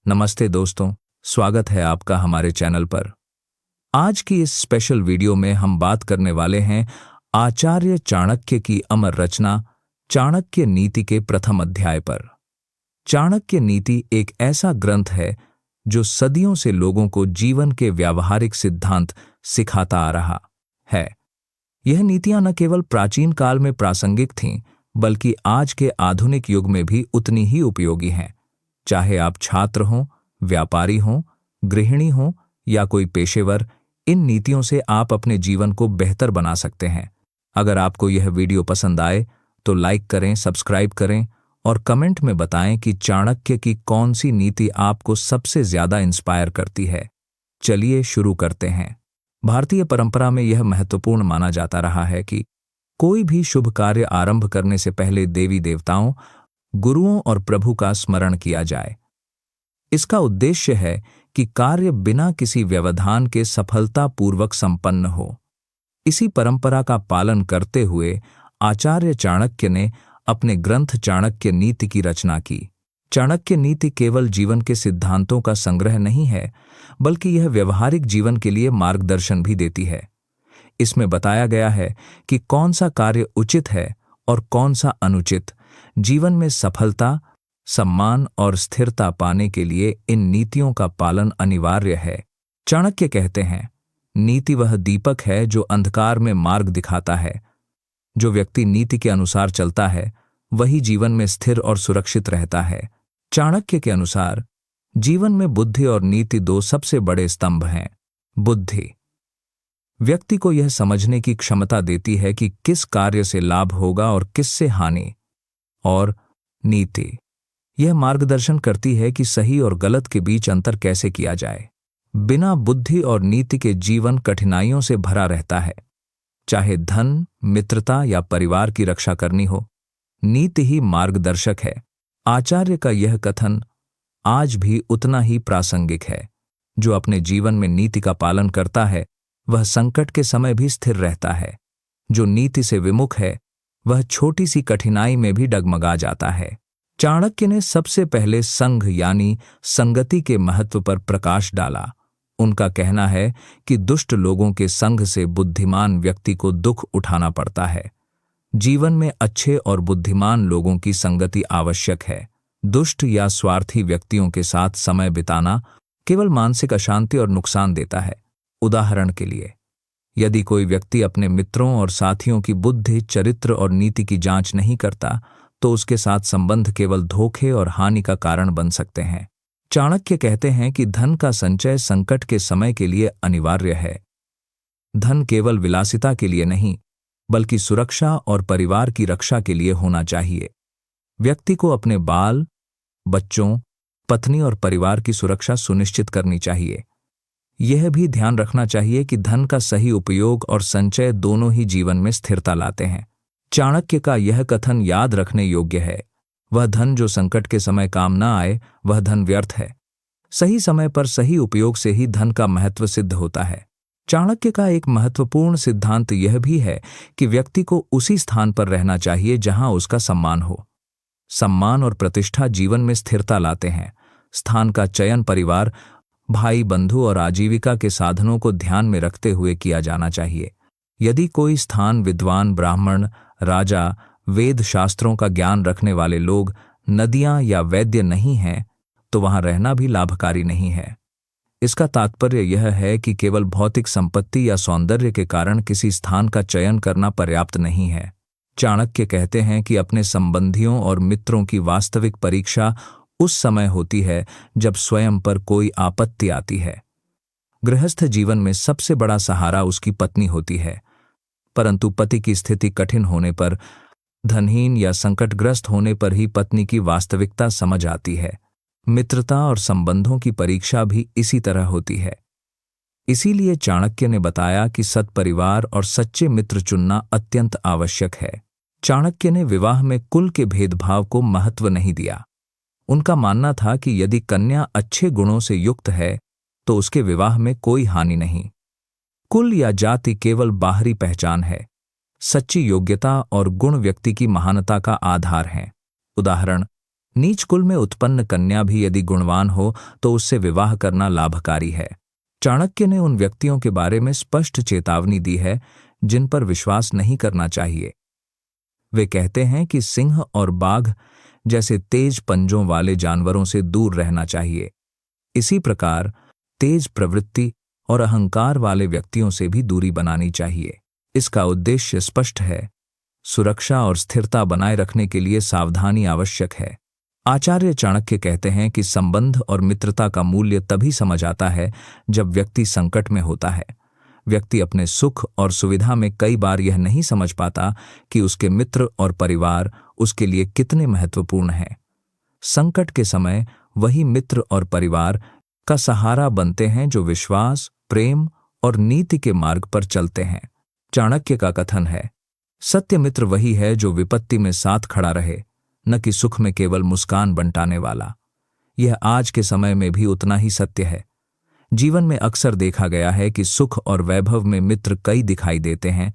नमस्ते दोस्तों, स्वागत है आपका हमारे चैनल पर। आज की इस स्पेशल वीडियो में हम बात करने वाले हैं आचार्य चाणक्य की अमर रचना चाणक्य नीति के प्रथम अध्याय पर। चाणक्य नीति एक ऐसा ग्रंथ है जो सदियों से लोगों को जीवन के व्यावहारिक सिद्धांत सिखाता आ रहा है। यह नीतियां न केवल प्राचीन काल में प्रासंगिक थीं, बल्कि आज के आधुनिक युग में भी उतनी ही उपयोगी हैं। चाहे आप छात्र हों, व्यापारी हों, गृहिणी हों या कोई पेशेवर, इन नीतियों से आप अपने जीवन को बेहतर बना सकते हैं। अगर आपको यह वीडियो पसंद आए तो लाइक करें, सब्सक्राइब करें और कमेंट में बताएं कि चाणक्य की कौन सी नीति आपको सबसे ज्यादा इंस्पायर करती है। चलिए शुरू करते हैं। भारतीय परंपरा में यह महत्वपूर्ण माना जाता रहा है कि कोई भी शुभ कार्य आरंभ करने से पहले देवी देवताओं, गुरुओं और प्रभु का स्मरण किया जाए। इसका उद्देश्य है कि कार्य बिना किसी व्यवधान के सफलतापूर्वक संपन्न हो। इसी परंपरा का पालन करते हुए आचार्य चाणक्य ने अपने ग्रंथ चाणक्य नीति की रचना की। चाणक्य नीति केवल जीवन के सिद्धांतों का संग्रह नहीं है, बल्कि यह व्यवहारिक जीवन के लिए मार्गदर्शन भी देती है। इसमें बताया गया है कि कौन सा कार्य उचित है और कौन सा अनुचित। जीवन में सफलता, सम्मान और स्थिरता पाने के लिए इन नीतियों का पालन अनिवार्य है। चाणक्य कहते हैं, नीति वह दीपक है जो अंधकार में मार्ग दिखाता है। जो व्यक्ति नीति के अनुसार चलता है, वही जीवन में स्थिर और सुरक्षित रहता है। चाणक्य के अनुसार जीवन में बुद्धि और नीति दो सबसे बड़े स्तंभ हैं। बुद्धि व्यक्ति को यह समझने की क्षमता देती है कि किस कार्य से लाभ होगा और किससे हानि, और नीति यह मार्गदर्शन करती है कि सही और गलत के बीच अंतर कैसे किया जाए। बिना बुद्धि और नीति के जीवन कठिनाइयों से भरा रहता है। चाहे धन, मित्रता या परिवार की रक्षा करनी हो, नीति ही मार्गदर्शक है। आचार्य का यह कथन आज भी उतना ही प्रासंगिक है। जो अपने जीवन में नीति का पालन करता है, वह संकट के समय भी स्थिर रहता है। जो नीति से विमुख है, वह छोटी सी कठिनाई में भी डगमगा जाता है। चाणक्य ने सबसे पहले संघ यानी संगति के महत्व पर प्रकाश डाला। उनका कहना है कि दुष्ट लोगों के संग से बुद्धिमान व्यक्ति को दुख उठाना पड़ता है। जीवन में अच्छे और बुद्धिमान लोगों की संगति आवश्यक है। दुष्ट या स्वार्थी व्यक्तियों के साथ समय बिताना केवल मानसिक अशांति और नुकसान देता है। उदाहरण के लिए, यदि कोई व्यक्ति अपने मित्रों और साथियों की बुद्धि, चरित्र और नीति की जांच नहीं करता, तो उसके साथ संबंध केवल धोखे और हानि का कारण बन सकते हैं। चाणक्य कहते हैं कि धन का संचय संकट के समय के लिए अनिवार्य है। धन केवल विलासिता के लिए नहीं, बल्कि सुरक्षा और परिवार की रक्षा के लिए होना चाहिए। व्यक्ति को अपने बाल बच्चों, पत्नी और परिवार की सुरक्षा सुनिश्चित करनी चाहिए। यह भी ध्यान रखना चाहिए कि धन का सही उपयोग और संचय दोनों ही जीवन में स्थिरता लाते हैं। चाणक्य का यह कथन याद रखने योग्य है। वह धन जो संकट के समय काम न आए, वह धन व्यर्थ है। सही समय पर सही उपयोग से ही धन का महत्व सिद्ध होता है। चाणक्य का एक महत्वपूर्ण सिद्धांत यह भी है कि व्यक्ति को उसी स्थान पर रहना चाहिए जहां उसका सम्मान हो। सम्मान और प्रतिष्ठा जीवन में स्थिरता लाते हैं। स्थान का चयन परिवार, भाई बंधु और आजीविका के साधनों को ध्यान में रखते हुए किया जाना चाहिए। यदि कोई स्थान विद्वान, ब्राह्मण, राजा, वेद शास्त्रों का ज्ञान रखने वाले लोग, नदियां या वैद्य नहीं हैं, तो वहां रहना भी लाभकारी नहीं है। इसका तात्पर्य यह है कि केवल भौतिक संपत्ति या सौंदर्य के कारण किसी स्थान का चयन करना पर्याप्त नहीं है। चाणक्य कहते हैं कि अपने संबंधियों और मित्रों की वास्तविक परीक्षा उस समय होती है जब स्वयं पर कोई आपत्ति आती है। गृहस्थ जीवन में सबसे बड़ा सहारा उसकी पत्नी होती है, परंतु पति की स्थिति कठिन होने पर, धनहीन या संकटग्रस्त होने पर ही पत्नी की वास्तविकता समझ आती है। मित्रता और संबंधों की परीक्षा भी इसी तरह होती है। इसीलिए चाणक्य ने बताया कि सत्परिवार और सच्चे मित्र चुनना अत्यंत आवश्यक है। चाणक्य ने विवाह में कुल के भेदभाव को महत्व नहीं दिया। उनका मानना था कि यदि कन्या अच्छे गुणों से युक्त है, तो उसके विवाह में कोई हानि नहीं। कुल या जाति केवल बाहरी पहचान है। सच्ची योग्यता और गुण व्यक्ति की महानता का आधार हैं। उदाहरण, नीच कुल में उत्पन्न कन्या भी यदि गुणवान हो तो उससे विवाह करना लाभकारी है। चाणक्य ने उन व्यक्तियों के बारे में स्पष्ट चेतावनी दी है जिन पर विश्वास नहीं करना चाहिए। वे कहते हैं कि सिंह और बाघ जैसे तेज पंजों वाले जानवरों से दूर रहना चाहिए। इसी प्रकार तेज प्रवृत्ति और अहंकार वाले व्यक्तियों से भी दूरी बनानी चाहिए। इसका उद्देश्य स्पष्ट है, सुरक्षा और स्थिरता बनाए रखने के लिए सावधानी आवश्यक है। आचार्य चाणक्य कहते हैं कि संबंध और मित्रता का मूल्य तभी समझ आता है जब व्यक्ति संकट में होता है। व्यक्ति अपने सुख और सुविधा में कई बार यह नहीं समझ पाता कि उसके मित्र और परिवार उसके लिए कितने महत्वपूर्ण हैं। संकट के समय वही मित्र और परिवार का सहारा बनते हैं जो विश्वास, प्रेम और नीति के मार्ग पर चलते हैं। चाणक्य का कथन है, सत्य मित्र वही है जो विपत्ति में साथ खड़ा रहे, न कि सुख में केवल मुस्कान बंटाने वाला। यह आज के समय में भी उतना ही सत्य है। जीवन में अक्सर देखा गया है कि सुख और वैभव में मित्र कई दिखाई देते हैं,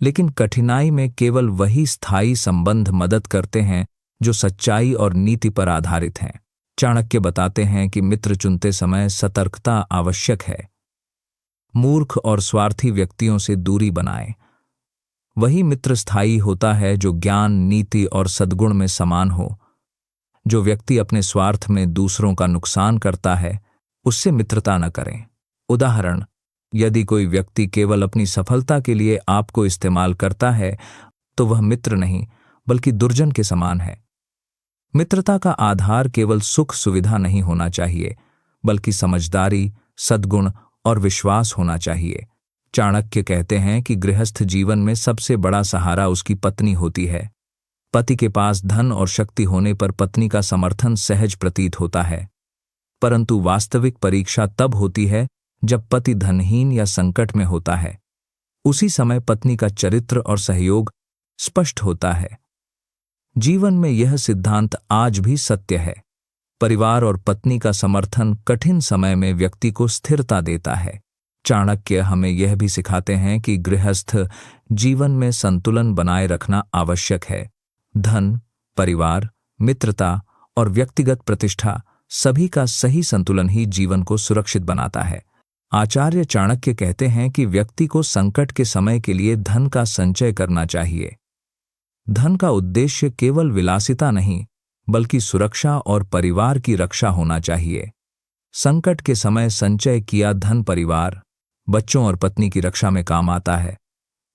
लेकिन कठिनाई में केवल वही स्थायी संबंध मदद करते हैं जो सच्चाई और नीति पर आधारित हैं। चाणक्य बताते हैं कि मित्र चुनते समय सतर्कता आवश्यक है। मूर्ख और स्वार्थी व्यक्तियों से दूरी बनाएं। वही मित्र स्थायी होता है जो ज्ञान, नीति और सद्गुण में समान हो। जो व्यक्ति अपने स्वार्थ में दूसरों का नुकसान करता है, उससे मित्रता न करें। उदाहरण, यदि कोई व्यक्ति केवल अपनी सफलता के लिए आपको इस्तेमाल करता है तो वह मित्र नहीं बल्कि दुर्जन के समान है। मित्रता का आधार केवल सुख सुविधा नहीं होना चाहिए, बल्कि समझदारी, सद्गुण और विश्वास होना चाहिए। चाणक्य कहते हैं कि गृहस्थ जीवन में सबसे बड़ा सहारा उसकी पत्नी होती है। पति के पास धन और शक्ति होने पर पत्नी का समर्थन सहज प्रतीत होता है, परंतु वास्तविक परीक्षा तब होती है जब पति धनहीन या संकट में होता है। उसी समय पत्नी का चरित्र और सहयोग स्पष्ट होता है। जीवन में यह सिद्धांत आज भी सत्य है। परिवार और पत्नी का समर्थन कठिन समय में व्यक्ति को स्थिरता देता है। चाणक्य हमें यह भी सिखाते हैं कि गृहस्थ जीवन में संतुलन बनाए रखना आवश्यक है। धन, परिवार, मित्रता और व्यक्तिगत प्रतिष्ठा सभी का सही संतुलन ही जीवन को सुरक्षित बनाता है। आचार्य चाणक्य कहते हैं कि व्यक्ति को संकट के समय के लिए धन का संचय करना चाहिए। धन का उद्देश्य केवल विलासिता नहीं, बल्कि सुरक्षा और परिवार की रक्षा होना चाहिए। संकट के समय संचय किया धन परिवार, बच्चों और पत्नी की रक्षा में काम आता है।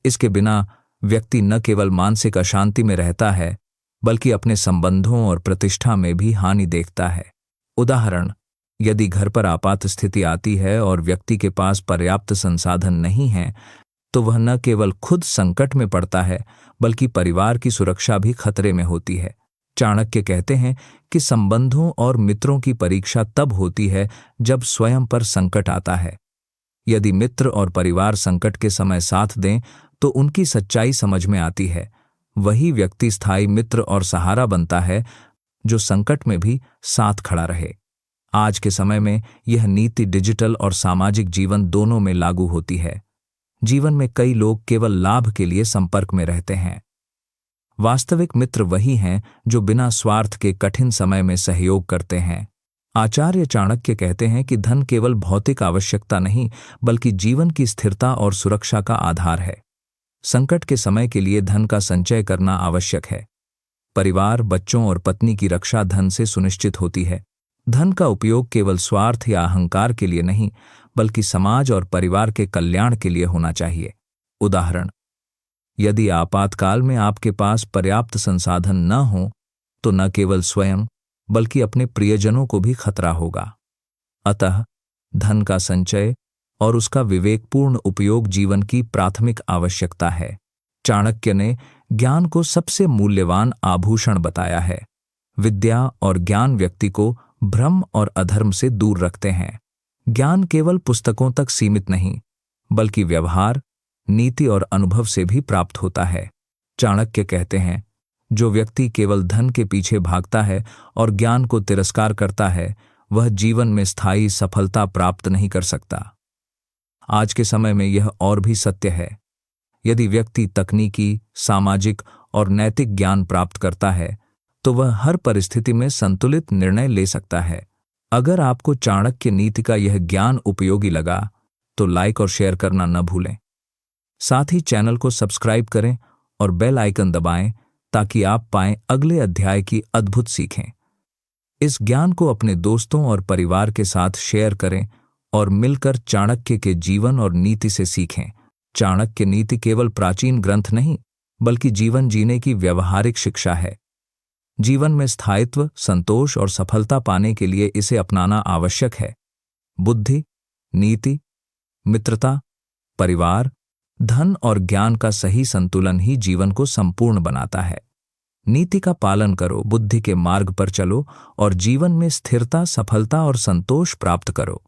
इसके बिना व्यक्ति न केवल मानसिक अशांति में रहता है, बल्कि अपने संबंधों और प्रतिष्ठा में भी हानि देखता है। उदाहरण, यदि घर पर आपात स्थिति आती है और व्यक्ति के पास पर्याप्त संसाधन नहीं है, तो वह न केवल खुद संकट में पड़ता है, बल्कि परिवार की सुरक्षा भी खतरे में होती है। चाणक्य कहते हैं कि संबंधों और मित्रों की परीक्षा तब होती है जब स्वयं पर संकट आता है। यदि मित्र और परिवार संकट के समय साथ दें तो उनकी सच्चाई समझ में आती है। वही व्यक्ति स्थायी मित्र और सहारा बनता है जो संकट में भी साथ खड़ा रहे। आज के समय में यह नीति डिजिटल और सामाजिक जीवन दोनों में लागू होती है। जीवन में कई लोग केवल लाभ के लिए संपर्क में रहते हैं। वास्तविक मित्र वही हैं जो बिना स्वार्थ के कठिन समय में सहयोग करते हैं। आचार्य चाणक्य कहते हैं कि धन केवल भौतिक आवश्यकता नहीं, बल्कि जीवन की स्थिरता और सुरक्षा का आधार है। संकट के समय के लिए धन का संचय करना आवश्यक है। परिवार, बच्चों और पत्नी की रक्षा धन से सुनिश्चित होती है। धन का उपयोग केवल स्वार्थ या अहंकार के लिए नहीं, बल्कि समाज और परिवार के कल्याण के लिए होना चाहिए। उदाहरण, यदि आपातकाल में आपके पास पर्याप्त संसाधन न हो तो न केवल स्वयं बल्कि अपने प्रियजनों को भी खतरा होगा। अतः धन का संचय और उसका विवेकपूर्ण उपयोग जीवन की प्राथमिक आवश्यकता है। चाणक्य ने ज्ञान को सबसे मूल्यवान आभूषण बताया है। विद्या और ज्ञान व्यक्ति को भ्रम और अधर्म से दूर रखते हैं। ज्ञान केवल पुस्तकों तक सीमित नहीं, बल्कि व्यवहार, नीति और अनुभव से भी प्राप्त होता है। चाणक्य कहते हैं, जो व्यक्ति केवल धन के पीछे भागता है और ज्ञान को तिरस्कार करता है, वह जीवन में स्थायी सफलता प्राप्त नहीं कर सकता। आज के समय में यह और भी सत्य है। यदि व्यक्ति तकनीकी, सामाजिक और नैतिक ज्ञान प्राप्त करता है, तो वह हर परिस्थिति में संतुलित निर्णय ले सकता है। अगर आपको चाणक्य नीति का यह ज्ञान उपयोगी लगा तो लाइक और शेयर करना न भूलें। साथ ही चैनल को सब्सक्राइब करें और बेल आइकन दबाएं ताकि आप पाएं अगले अध्याय की अद्भुत सीखें। इस ज्ञान को अपने दोस्तों और परिवार के साथ शेयर करें और मिलकर चाणक्य के जीवन और नीति से सीखें। चाणक्य नीति केवल प्राचीन ग्रंथ नहीं, बल्कि जीवन जीने की व्यावहारिक शिक्षा है। जीवन में स्थायित्व, संतोष और सफलता पाने के लिए इसे अपनाना आवश्यक है। बुद्धि, नीति, मित्रता, परिवार, धन और ज्ञान का सही संतुलन ही जीवन को संपूर्ण बनाता है। नीति का पालन करो, बुद्धि के मार्ग पर चलो और जीवन में स्थिरता, सफलता और संतोष प्राप्त करो।